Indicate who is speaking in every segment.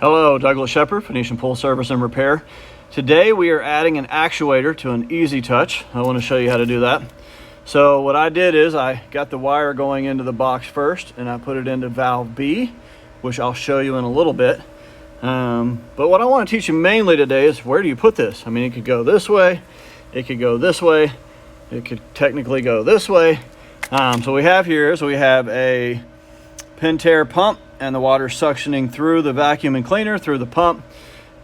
Speaker 1: Hello, Douglas Shepard, Phoenician Pool Service and Repair. Today we are adding an actuator to an Easytouch. I want to show you how to do that. So what I did is I got the wire going into the box first and I put it into valve B, which I'll show you in a little bit. But what I want to teach you mainly today is where do you put this? I mean, it could go this way, it could go this way, it could technically go this way. So we have here is we have a Pentair pump, and the water suctioning through the vacuum and cleaner through the pump,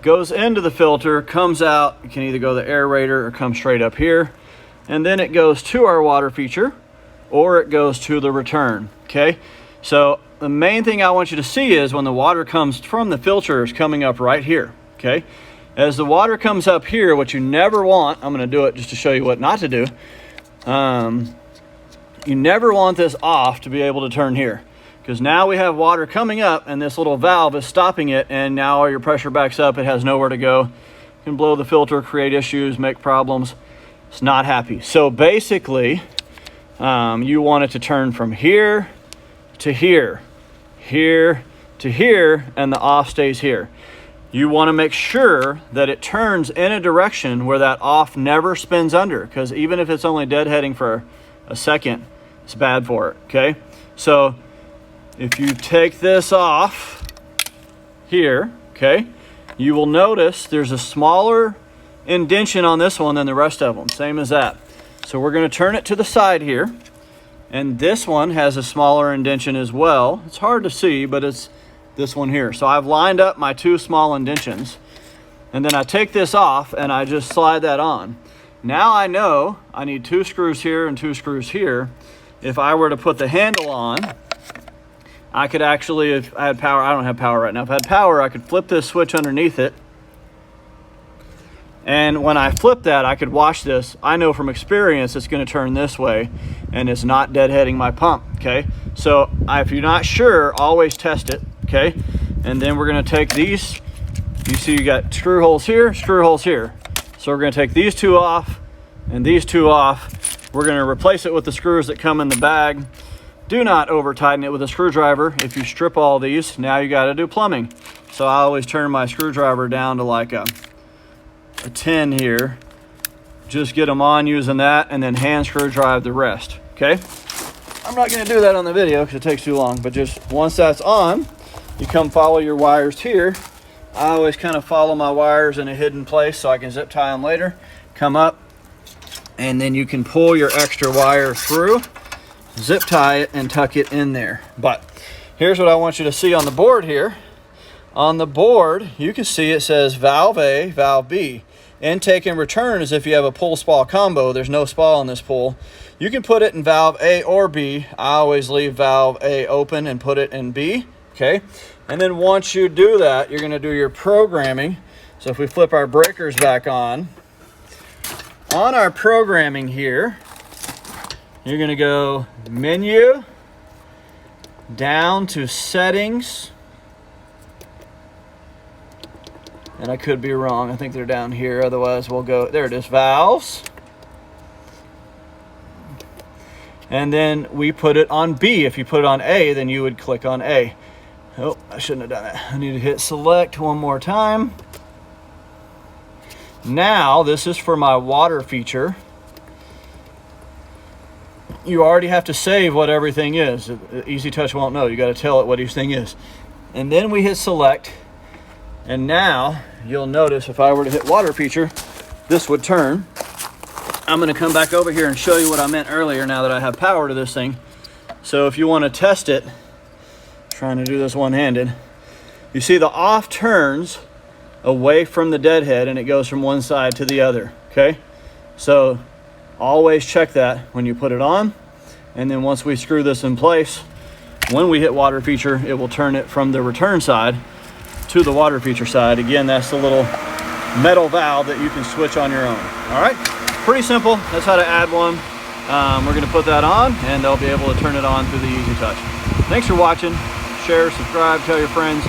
Speaker 1: goes into the filter, comes out. It can either go to the aerator or come straight up here, and then it goes to our water feature or it goes to the return. Okay, so the main thing I want you to see is when the water comes from the filter is coming up right here. Okay, as the water comes up here, what you never want, I'm going to do it just to show you what not to do. You never want this off to be able to turn here, because now we have water coming up and this little valve is stopping it, and now your pressure backs up. It has nowhere to go. It can blow the filter, create issues, make problems. It's not happy. So basically, you want it to turn from here to here, here to here, and the off stays here. You want to make sure that it turns in a direction where that off never spins under, because even if it's only deadheading for a second, it's bad for it. Okay, so if you take this off here, okay, you will notice there's a smaller indentation on this one than the rest of them, same as that. So we're going to turn it to the side here, and this one has a smaller indentation as well. It's hard to see, but it's this one here. So I've lined up my two small indentations, and then I take this off and I just slide that on. Now I know I need 2 screws here and 2 screws here. If I were to put the handle on, I could actually, if I had power, I don't have power right now. If I had power, I could flip this switch underneath it. And when I flip that, I could watch this. I know from experience it's going to turn this way and it's not deadheading my pump. Okay, so if you're not sure, always test it. Okay, and then we're going to take these. You see you got screw holes here, screw holes here. So we're going to take these 2 off and these 2 off. We're going to replace it with the screws that come in the bag. Do not over tighten it with a screwdriver. If you strip all these, now you got to do plumbing. So I always turn my screwdriver down to like a 10 here. Just get them on using that, and then hand screw drive the rest. Okay, I'm not going to do that on the video because it takes too long, but just once that's on, you come follow your wires here. I always kind of follow my wires in a hidden place so I can zip tie them later. Come up, and then you can pull your extra wire through, zip tie it, and tuck it in there. But here's what I want you to see on the board here. On the board, you can see it says valve A, valve B. Intake and return is if you have a pull spa combo. There's no spa in this pool. You can put it in valve A or B. I always leave valve A open and put it in B. Okay, and then once you do that, you're going to do your programming. So if we flip our breakers back on our programming here, you're going to go menu, down to settings, and I could be wrong. I think they're down here. Otherwise, we'll go, there it is, valves. And then we put it on B. If you put it on A, then you would click on A. Oh, I shouldn't have done that. I need to hit select one more time. Now, this is for my water feature. You already have to save what everything is. Easytouch won't know. You got to tell it what each thing is. And then we hit select. And now you'll notice if I were to hit water feature, this would turn. I'm going to come back over here and show you what I meant earlier now that I have power to this thing. So if you want to test it, trying to do this one-handed, you see the off turns away from the deadhead and it goes from one side to the other. Okay, so always check that when you put it on, and then once we screw this in place, when we hit water feature, it will turn it from the return side to the water feature side. Again, that's the little metal valve that you can switch on your own. All right, pretty simple. That's how to add one. We're going to put that on and they'll be able to turn it on through the Easy Touch. Thanks for watching. Share, subscribe, tell your friends.